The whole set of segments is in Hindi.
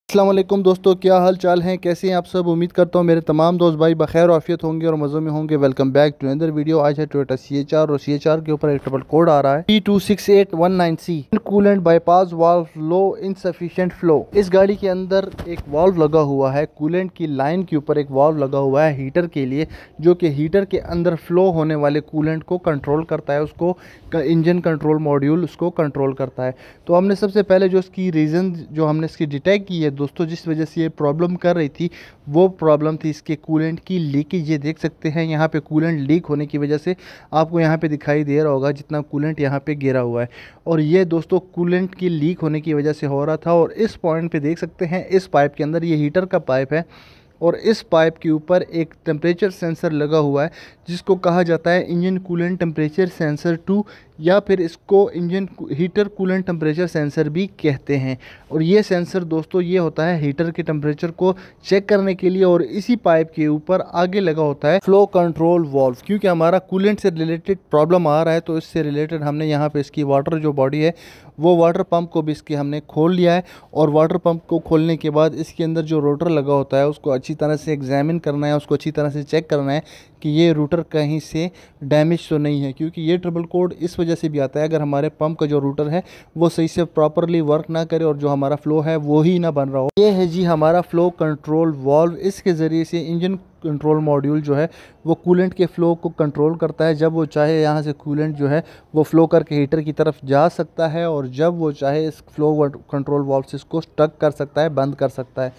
अस्सलाम वालेकुम दोस्तों, क्या हाल चाल हैं, कैसे हैं आप सब। उम्मीद करता हूँ मेरे तमाम दोस्त भाई बखैर आफियत होंगे और मज़ों में होंगे। Welcome back to another video. आज है टोयोटा CHR और CHR के ऊपर एक ट्रिपल कोड आ रहा है P268190C। कूलेंट बाईपास वाल्व लो इनसफिशिएंट फ्लो। इस गाड़ी के अंदर एक वाल्व लगा हुआ है, कूलेंट की लाइन के ऊपर एक वाल्व लगा हुआ है हीटर के लिए, जो कि हीटर के अंदर फ्लो होने वाले कूलेंट को कंट्रोल करता है। उसको इंजन कंट्रोल मॉड्यूल उसको कंट्रोल करता है। तो हमने सबसे पहले जो इसकी रीज़न जो हमने इसकी डिटेक्ट की है दोस्तों, जिस वजह से ये प्रॉब्लम कर रही थी, वो प्रॉब्लम थी इसके कूलेंट की लीकेज। ये देख सकते हैं यहाँ पे कूलेंट लीक होने की वजह से आपको यहाँ पे दिखाई दे रहा होगा जितना कूलेंट यहाँ पे गिरा हुआ है। और ये दोस्तों कूलेंट की लीक होने की वजह से हो रहा था। और इस पॉइंट पे देख सकते हैं, इस पाइप के अंदर, ये हीटर का पाइप है और इस पाइप के ऊपर एक टेम्परेचर सेंसर लगा हुआ है, जिसको कहा जाता है इंजन कूलेंट टेम्परेचर सेंसर 2, या फिर इसको engine heater coolant temperature sensor भी कहते हैं। और ये सेंसर दोस्तों ये होता है हीटर के टेम्परेचर को चेक करने के लिए। और इसी पाइप के ऊपर आगे लगा होता है फ्लो कंट्रोल वाल्व। क्योंकि हमारा कूलेंट से रिलेटेड प्रॉब्लम आ रहा है, तो इससे रिलेटेड हमने यहाँ पे इसकी वाटर जो बॉडी है, वो वाटर पंप को भी इसके हमने खोल लिया है। और वाटर पंप को खोलने के बाद इसके अंदर जो रोटर लगा होता है उसको अच्छी तरह से एग्जामिन करना है, उसको अच्छी तरह से चेक करना है कि ये रूटर कहीं से डैमेज तो नहीं है। क्योंकि ये ट्रिपल कोड इस वजह से भी आता है, अगर हमारे पंप का जो रूटर है वो सही से प्रॉपरली वर्क ना करे और जो हमारा फ्लो है वो ही ना बन रहा हो। ये है जी हमारा फ्लो कंट्रोल वाल्व। इसके ज़रिए से इंजन कंट्रोल मॉड्यूल जो है वो कूलेंट के फ़्लो को कंट्रोल करता है। जब वो चाहे यहाँ से कूलेंट जो है वो फ़्लो करके हीटर की तरफ जा सकता है, और जब वो चाहे इस फ्लो कंट्रोल वाल्व से इसको स्टक कर सकता है, बंद कर सकता है।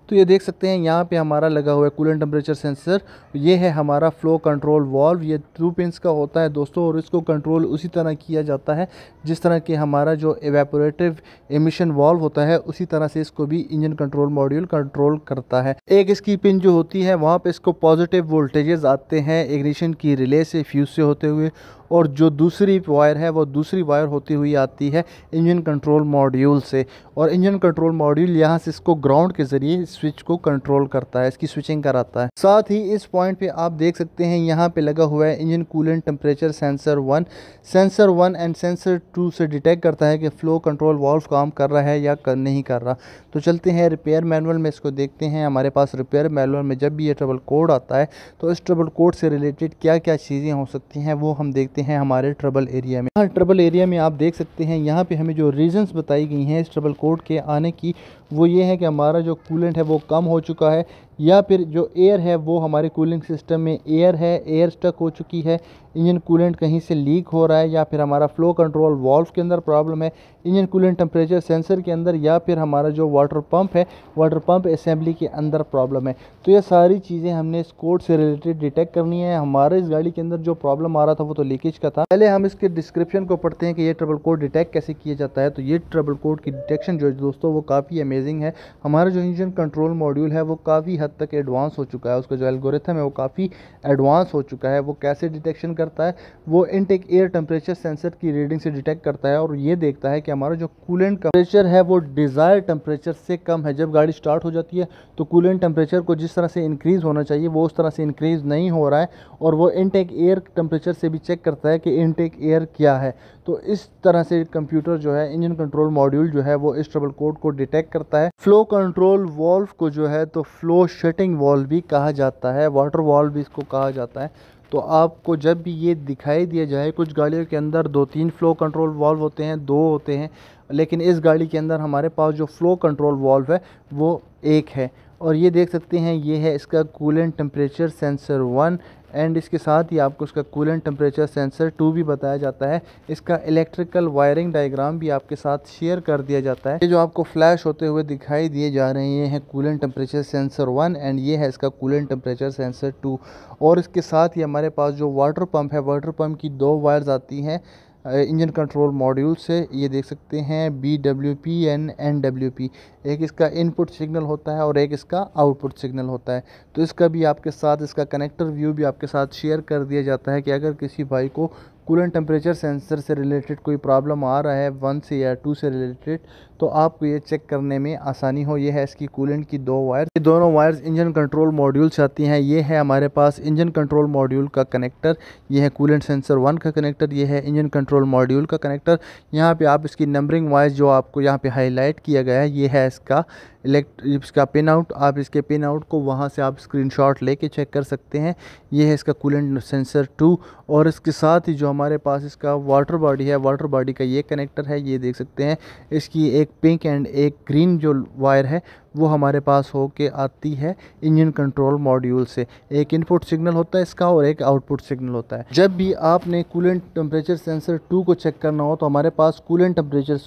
तो ये देख सकते हैं यहाँ पे हमारा लगा हुआ है कूलेंट टेम्परेचर सेंसर। ये है हमारा फ्लो कंट्रोल वाल्व। ये 2 पिंस का होता है दोस्तों, और इसको कंट्रोल उसी तरह किया जाता है जिस तरह के हमारा जो एवेपोरेटिव एमिशन वाल्व होता है, उसी तरह से इसको भी इंजन कंट्रोल मॉड्यूल कंट्रोल करता है। एक इसकी पिन जो होती है वहाँ पे इसको पॉजिटिव वोल्टेजेस आते हैं इग्निशन की रिले से, फ्यूज से होते हुए, और जो दूसरी वायर है वो दूसरी वायर होती हुई आती है इंजन कंट्रोल मॉड्यूल से। और इंजन कंट्रोल मॉड्यूल यहाँ से इसको ग्राउंड के ज़रिए स्विच को कंट्रोल करता है, इसकी स्विचिंग कराता है। साथ ही इस पॉइंट पे आप देख सकते हैं यहाँ पे लगा हुआ है engine coolant temperature sensor 1। Sensor 1 and sensor 2 से डिटेक्ट करता है कि फ़्लो कंट्रोल वाल्व काम कर रहा है या नहीं कर रहा। तो चलते हैं रिपेयर मैनुअल में, इसको देखते हैं। हमारे पास रिपेयर मैनुअल में जब भी ये ट्रबल कोड आता है तो इस ट्रबल कोड से रिलेटेड क्या क्या चीज़ें हो सकती हैं वो हम देखते हैं हमारे ट्रबल एरिया में। ट्रबल एरिया में आप देख सकते हैं यहाँ पे हमें जो रीजंस बताई गई हैं इस ट्रबल कोड के आने की, वो ये है कि हमारा जो कूलेंट है वो कम हो चुका है, या फिर जो एयर है वो हमारे कूलिंग सिस्टम में एयर है, एयर स्टक हो चुकी है, इंजन कूलेंट कहीं से लीक हो रहा है, या फिर हमारा फ्लो कंट्रोल वाल्व के अंदर प्रॉब्लम है, इंजन कूलेंट टेम्परेचर सेंसर के अंदर, या फिर हमारा जो वाटर पंप है, वाटर पंप असेंबली के अंदर प्रॉब्लम है। तो ये सारी चीज़ें हमने इस कोड से रिलेटेड डिटेक्ट करनी है। हमारे इस गाड़ी के अंदर जो प्रॉब्लम आ रहा था वो तो लीकेज का था। पहले हम इसके डिस्क्रिप्शन को पढ़ते हैं कि ये ट्रबल कोड डिटेक्ट कैसे किया जाता है। तो ये ट्रबल कोड की डिटेक्शन जो है दोस्तों वो काफ़ी अमेजिंग है। हमारा जो इंजन कंट्रोल मॉड्यूल है वो काफ़ी हद तक एडवांस हो चुका है, उसका जो एल्गोरिथम है वो काफ़ी एडवांस हो चुका है। वो कैसे डिटेक्शन करता है, वो इनटेक एयर टेम्परेचर सेंसर की रीडिंग से डिटेक्ट करता है और ये देखता है कि हमारा जो कूलेंट का टेम्परेचर है वो डिज़ायर्ड टेम्परेचर से कम है। जब गाड़ी स्टार्ट हो जाती है तो कूलेंट टेम्परेचर को जिस तरह से इंक्रीज़ होना चाहिए वो उस तरह से इंक्रीज़ नहीं हो रहा है, और वो इनटेक एयर टेम्परेचर से भी चेक करता है कि इनटेक एयर क्या है। तो इस तरह से कंप्यूटर जो है, इंजन कंट्रोल मॉड्यूल जो है वो इस ट्रबल कोड को डिटेक्ट करता है। फ्लो कंट्रोल वाल्व को जो है तो फ्लो शटिंग वाल्व भी कहा जाता है, वाटर वाल्व भी इसको कहा जाता है। तो आपको जब भी ये दिखाई दिया जाए, कुछ गाड़ियों के अंदर 2-3 फ्लो कंट्रोल वाल्व होते हैं, 2 होते हैं, लेकिन इस गाड़ी के अंदर हमारे पास जो फ्लो कंट्रोल वाल्व है वो एक है। और ये देख सकते हैं ये है इसका कूलेंट टेम्परेचर सेंसर 1, एंड इसके साथ ही आपको इसका कूलेंट टेम्परेचर सेंसर 2 भी बताया जाता है। इसका इलेक्ट्रिकल वायरिंग डायग्राम भी आपके साथ शेयर कर दिया जाता है। ये जो आपको फ्लैश होते हुए दिखाई दिए जा रहे हैं कूलेंट टेम्परेचर सेंसर 1, एंड ये है इसका कूलेंट टेम्परेचर सेंसर 2। और इसके साथ ही हमारे पास जो वाटर पंप है, वाटर पंप की 2 वायर्स आती हैं इंजन कंट्रोल मॉड्यूल से। ये देख सकते हैं BWP एंड NWP। एक इसका इनपुट सिग्नल होता है और एक इसका आउटपुट सिग्नल होता है। तो इसका भी आपके साथ, इसका कनेक्टर व्यू भी आपके साथ शेयर कर दिया जाता है कि अगर किसी भाई को कूलेंट टेम्परेचर सेंसर से रिलेटेड कोई प्रॉब्लम आ रहा है 1 से या 2 से रिलेटेड, तो आपको ये चेक करने में आसानी हो। ये है इसकी कूलेंट की दो वायर, ये दोनों वायर्स इंजन कंट्रोल मॉड्यूल से आती हैं। ये है हमारे पास इंजन कंट्रोल मॉड्यूल का कनेक्टर, ये है कूलेंट सेंसर 1 का कनेक्टर, ये है इंजन कंट्रोल मॉड्यूल का कनेक्टर। यहाँ पे आप इसकी नंबरिंग वाइज जो आपको यहाँ पे हाईलाइट किया गया है, ये है इसका पिन आउट। आप इसके पिन आउट को वहाँ से आप स्क्रीनशॉट लेके चेक कर सकते हैं। ये है इसका कूलेंट सेंसर 2, और इसके साथ ही जो हमारे पास इसका वाटर बॉडी है, वाटर बॉडी का ये कनेक्टर है, ये देख सकते हैं। इसकी एक पिंक एंड एक ग्रीन जो वायर है वो हमारे पास होके आती है इंजन कंट्रोल मॉड्यूल से। एक इनपुट सिग्नल होता है इसका और एक आउटपुट सिग्नल होता है। जब भी आपने कूलेंट टेम्परेचर सेंसर 2 को चेक करना हो तो हमारे पास कूलेंट टेम्परेचर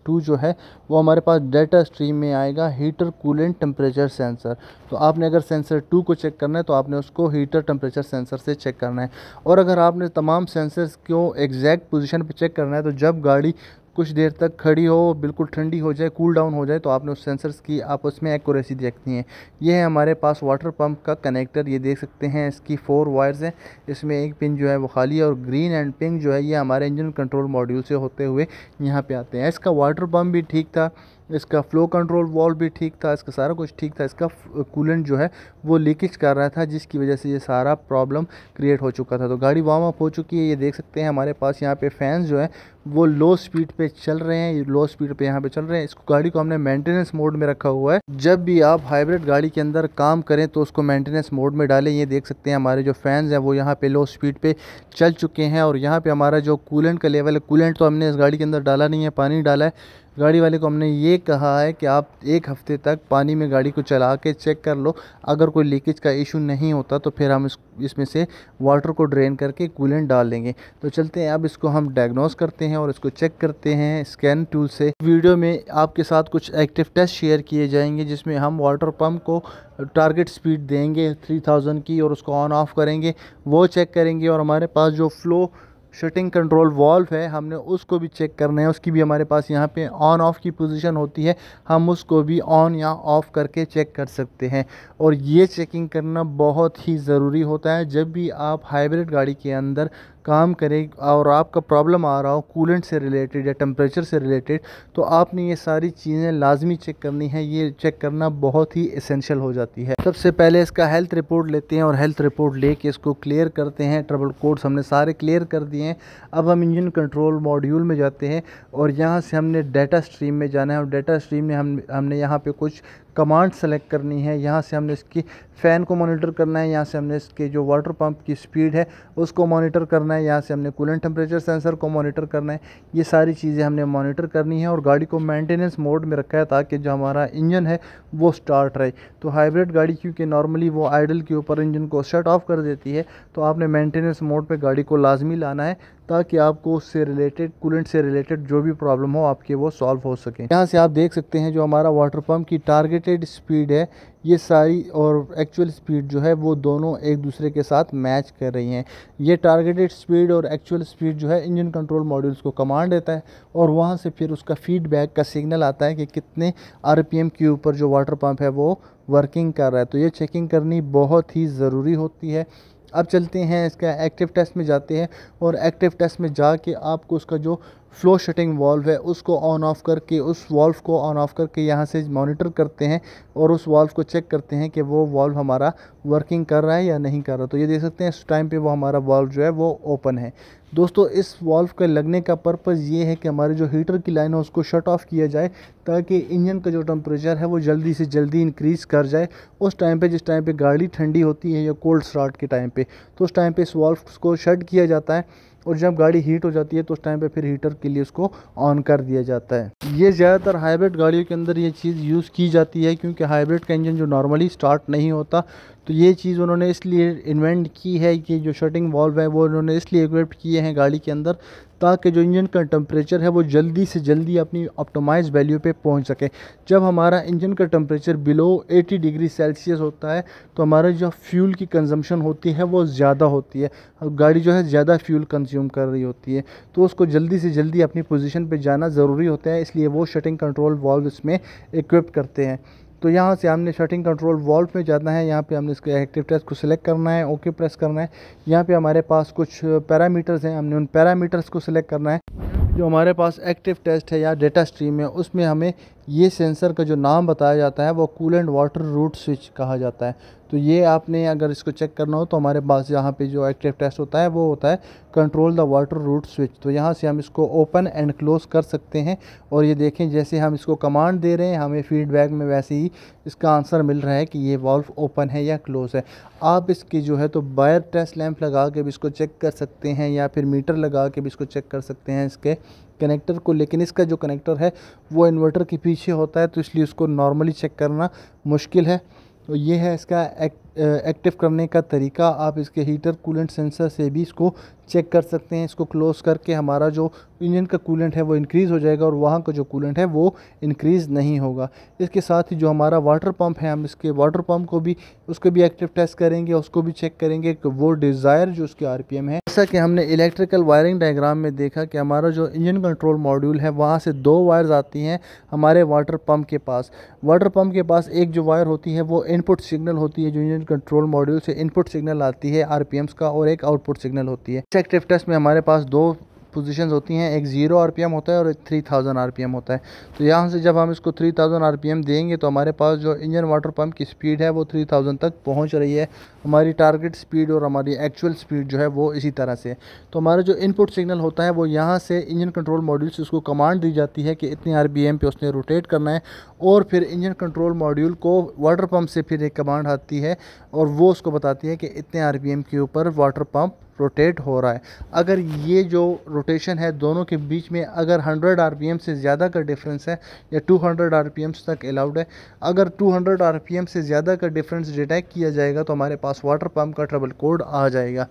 2 जो है वो हमारे पास डाटा स्ट्रीम में आएगा, हीटर कूलेंट टेम्परेचर सेंसर। तो आपने अगर सेंसर 2 को चेक करना है तो आपने उसको हीटर टेम्परेचर सेंसर से चेक करना है। और अगर आपने तमाम सेंसर्स को एग्जैक्ट पोजीशन पे चेक करना है तो जब गाड़ी कुछ देर तक खड़ी हो, बिल्कुल ठंडी हो जाए, कूल डाउन हो जाए, तो आपने उस सेंसर्स की आपस में एक्यूरेसी देखनी है। ये है हमारे पास वाटर पंप का कनेक्टर, ये देख सकते हैं इसकी 4 वायर्स हैं। इसमें एक पिन जो है वो खाली है और ग्रीन एंड पिंक जो है ये हमारे इंजन कंट्रोल मॉड्यूल से होते हुए यहाँ पे आते हैं। इसका वाटर पंप भी ठीक था, इसका फ़्लो कंट्रोल वॉल्व भी ठीक था, इसका सारा कुछ ठीक था। इसका कूलेंट जो है वो लीकेज कर रहा था, जिसकी वजह से ये सारा प्रॉब्लम क्रिएट हो चुका था। तो गाड़ी वार्म अप हो चुकी है। ये देख सकते हैं हमारे पास यहाँ पे फैंस जो है वो लो स्पीड पे चल रहे हैं, ये लो स्पीड पे यहाँ पे चल रहे हैं। इसको गाड़ी को हमने मेंटेनेंस मोड में रखा हुआ है। जब भी आप हाइब्रिड गाड़ी के अंदर काम करें तो उसको मेंटेनेंस मोड में डालें। ये देख सकते हैं हमारे जो फैंस हैं वो यहाँ पे लो स्पीड पे चल चुके हैं। और यहाँ पे हमारा जो कूलेंट का लेवल है, कूलेंट तो हमने इस गाड़ी के अंदर डाला नहीं है, पानी डाला है। गाड़ी वाले को हमने ये कहा है कि आप 1 हफ्ते तक पानी में गाड़ी को चला के चेक कर लो, अगर कोई लीकेज का इशू नहीं होता तो फिर हम इसमें से वाटर को ड्रेन करके कूलेंट डाल देंगे। तो चलते हैं, अब इसको हम डायग्नोस करते हैं और इसको चेक करते हैं स्कैन टूल से। वीडियो में आपके साथ कुछ एक्टिव टेस्ट शेयर किए जाएंगे जिसमें हम वाटर पंप को टारगेट स्पीड देंगे 3000 की और उसको ऑन ऑफ करेंगे, वो चेक करेंगे। और हमारे पास जो फ्लो शटिंग कंट्रोल वॉल्व है हमने उसको भी चेक करना है, उसकी भी हमारे पास यहाँ पे ऑन ऑफ की पोजीशन होती है, हम उसको भी ऑन या ऑफ़ करके चेक कर सकते हैं। और ये चेकिंग करना बहुत ही ज़रूरी होता है जब भी आप हाइब्रिड गाड़ी के अंदर काम करें और आपका प्रॉब्लम आ रहा हो कूलेंट से रिलेटेड या टेम्परेचर से रिलेटेड, तो आपने ये सारी चीज़ें लाजमी चेक करनी है। ये चेक करना बहुत ही एसेंशियल हो जाती है। सबसे पहले इसका हेल्थ रिपोर्ट लेते हैं और हेल्थ रिपोर्ट लेके इसको क्लियर करते हैं। ट्रबल कोड्स हमने सारे क्लियर कर दिए हैं। अब हम इंजन कंट्रोल मॉड्यूल में जाते हैं और यहाँ से हमने डाटा स्ट्रीम में जाना है। और डाटा स्ट्रीम में हमने यहाँ पे कुछ कमांड सेलेक्ट करनी है। यहाँ से हमने इसकी फ़ैन को मॉनिटर करना है, यहाँ से हमने इसके जो वाटर पंप की स्पीड है उसको मॉनिटर करना है, यहाँ से हमने कूलेंट टेम्परेचर सेंसर को मॉनिटर करना है। ये सारी चीज़ें हमने मॉनिटर करनी है और गाड़ी को मेंटेनेंस मोड में रखा है ताकि जो हमारा इंजन है वो स्टार्ट रहे। तो हाइब्रिड गाड़ी क्योंकि नॉर्मली वो आइडल के ऊपर इंजन को शट ऑफ कर देती है, तो आपने मेंटेनेंस मोड पर गाड़ी को लाजमी लाना है ताकि आपको उससे रिलेटेड कूलेंट से रिलेटेड जो भी प्रॉब्लम हो आपके वो सॉल्व हो सके। यहाँ से आप देख सकते हैं जो हमारा वाटर पंप की टारगेटेड स्पीड है ये सारी और एक्चुअल स्पीड जो है वो दोनों एक दूसरे के साथ मैच कर रही हैं। ये टारगेटेड स्पीड और एक्चुअल स्पीड जो है इंजन कंट्रोल मॉड्यूल्स को कमांड देता है और वहाँ से फिर उसका फीडबैक का सिग्नल आता है कि कितने आरपीएम के ऊपर जो वाटर पंप है वो वर्किंग कर रहा है। तो ये चेकिंग करनी बहुत ही ज़रूरी होती है। अब चलते हैं इसका एक्टिव टेस्ट में जाते हैं और एक्टिव टेस्ट में जाके आपको उसका जो फ्लो शटिंग वॉल्व है उसको ऑन ऑफ करके, उस वॉल्व को ऑन ऑफ करके यहाँ से मॉनिटर करते हैं और उस वॉल्व को चेक करते हैं कि वो वॉल्व हमारा वर्किंग कर रहा है या नहीं कर रहा। तो ये देख सकते हैं इस टाइम पे वो हमारा वॉल्व जो है वो ओपन है। दोस्तों इस वॉल्व के लगने का पर्पज़ ये है कि हमारे जो हीटर की लाइन है उसको शट ऑफ किया जाए ताकि इंजन का जो टेम्परेचर है वो जल्दी से जल्दी इंक्रीज़ कर जाए उस टाइम पे जिस टाइम पे गाड़ी ठंडी होती है या कोल्ड स्टार्ट के टाइम पे। तो उस टाइम पे इस वॉल्व को शट किया जाता है और जब गाड़ी हीट हो जाती है तो उस टाइम पे फिर हीटर के लिए उसको ऑन कर दिया जाता है। ये ज़्यादातर हाइब्रिड गाड़ियों के अंदर ये चीज़ यूज़ की जाती है क्योंकि हाइब्रिड का इंजन जो नॉर्मली स्टार्ट नहीं होता, तो ये चीज़ उन्होंने इसलिए इन्वेंट की है कि जो शटिंग वॉल्व है वो उन्होंने इसलिए इक्विप्ड किए हैं गाड़ी के अंदर ताकि जो इंजन का टेम्परेचर है वो जल्दी से जल्दी अपनी ऑप्टिमाइज वैल्यू पे पहुंच सके। जब हमारा इंजन का टेम्परेचर बिलो 80 डिग्री सेल्सियस होता है तो हमारा जो फ्यूल की कंजम्पशन होती है वो ज़्यादा होती है, गाड़ी जो है ज़्यादा फ्यूल कंज्यूम कर रही होती है, तो उसको जल्दी से जल्दी अपनी पोजीशन पे जाना ज़रूरी होता है, इसलिए वो शटिंग कंट्रोल वॉल्व इसमें इक्विप करते हैं। तो यहाँ से हमने शटिंग कंट्रोल वॉल्व में जाना है, यहाँ पे हमने इसके एक्टिव टेस्ट को सिलेक्ट करना है, ओके प्रेस करना है। यहाँ पे हमारे पास कुछ पैरामीटर्स हैं, हमने उन पैरामीटर्स को सिलेक्ट करना है। जो हमारे पास एक्टिव टेस्ट है या डेटा स्ट्रीम है, उसमें हमें ये सेंसर का जो नाम बताया जाता है वो कूलेंट वाटर रूट स्विच कहा जाता है। तो ये आपने अगर इसको चेक करना हो तो हमारे पास यहाँ पे जो एक्टिव टेस्ट होता है वो होता है control the water route switch. तो यहाँ से हम इसको ओपन एंड क्लोज़ कर सकते हैं और ये देखें जैसे हम इसको कमांड दे रहे हैं हमें फीडबैक में वैसे ही इसका आंसर मिल रहा है कि ये वाल्व ओपन है या क्लोज़ है। आप इसकी जो है तो बायर टेस्ट लैंप लगा के भी इसको चेक कर सकते हैं या फिर मीटर लगा के भी इसको चेक कर सकते हैं इसके कनेक्टर को, लेकिन इसका जो कनेक्टर है वो इन्वर्टर के पीछे होता है तो इसलिए उसको नॉर्मली चेक करना मुश्किल है। तो ये है इसका एक्टिव करने का तरीका। आप इसके हीटर कूलेंट सेंसर से भी इसको चेक कर सकते हैं। इसको क्लोज़ करके हमारा जो इंजन का कूलेंट है वो इंक्रीज़ हो जाएगा और वहाँ का जो कूलेंट है वो इंक्रीज़ नहीं होगा। इसके साथ ही जो हमारा वाटर पंप है, हम इसके वाटर पंप को भी उसको भी एक्टिव टेस्ट करेंगे, उसको भी चेक करेंगे कि वो डिज़ायर जो उसके आरपीएम है। जैसा कि हमने इलेक्ट्रिकल वायरिंग डायग्राम में देखा कि हमारा जो इंजन कंट्रोल मॉड्यूल है वहाँ से 2 वायर्स आती हैं हमारे वाटर पंप के पास। वाटर पंप के पास एक जो वायर होती है वो इनपुट सिग्नल होती है, जो इंजन कंट्रोल मॉड्यूल से इनपुट सिग्नल आती है आरपीएम्स का, और एक आउटपुट सिग्नल होती है। एक्टिव टेस्ट में हमारे पास 2 पोजीशंस होती हैं, एक 0 आरपीएम होता है और एक 3000 आरपीएम होता है। तो यहाँ से जब हम इसको 3000 आरपीएम देंगे तो हमारे पास जो इंजन वाटर पंप की स्पीड है वो 3000 तक पहुँच रही है। हमारी टारगेट स्पीड और हमारी एक्चुअल स्पीड जो है वो इसी तरह से। तो हमारा जो इनपुट सिग्नल होता है वो यहाँ से इंजन कंट्रोल मॉड्यूल से उसको कमांड दी जाती है कि इतने आरपीएम पे उसने रोटेट करना है, और फिर इंजन कंट्रोल मॉड्यूल को वाटर पंप से फिर एक कमांड आती है और वो उसको बताती है कि इतने आरपीएम के ऊपर वाटर पंप रोटेट हो रहा है। अगर ये जो रोटेशन है दोनों के बीच में अगर 100 आरपीएम से ज़्यादा का डिफरेंस है या 200 आरपीएम तक अलाउड है, अगर 200 आरपीएम से ज़्यादा का डिफरेंस डिटेक्ट किया जाएगा तो हमारे पास वाटर पंप का ट्रबल कोड आ जाएगा।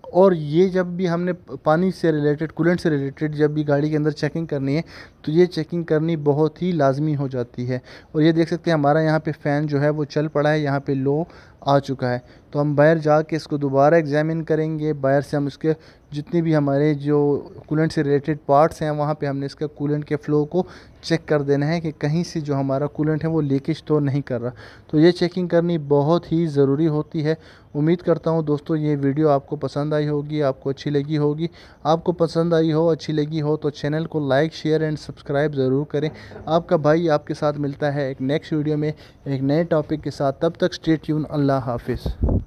और ये जब भी हमने पानी से रिलेटेड, कूलेंट से रिलेटेड जब भी गाड़ी के अंदर चेकिंग करनी है तो ये चेकिंग करनी बहुत ही लाजमी हो जाती है। और ये देख सकते हैं हमारा यहाँ पे फ़ैन जो है वो चल पड़ा है, यहाँ पे लो आ चुका है। तो हम बाहर जाके इसको दोबारा एग्जामिन करेंगे। बाहर से हम इसके जितने भी हमारे जो कूलेंट से रिलेटेड पार्ट्स हैं वहाँ पे हमने इसका कूलेंट के फ़्लो को चेक कर देना है कि कहीं से जो हमारा कूलेंट है वो लीकेज तो नहीं कर रहा। तो ये चेकिंग करनी बहुत ही ज़रूरी होती है। उम्मीद करता हूँ दोस्तों ये वीडियो आपको पसंद आई होगी, आपको अच्छी लगी होगी। आपको पसंद आई हो, अच्छी लगी हो तो चैनल को लाइक, शेयर एंड सब्सक्राइब ज़रूर करें। आपका भाई आपके साथ मिलता है एक नेक्स्ट वीडियो में एक नए टॉपिक के साथ। तब तक स्टे ट्यून। अल्लाह हाफिज़।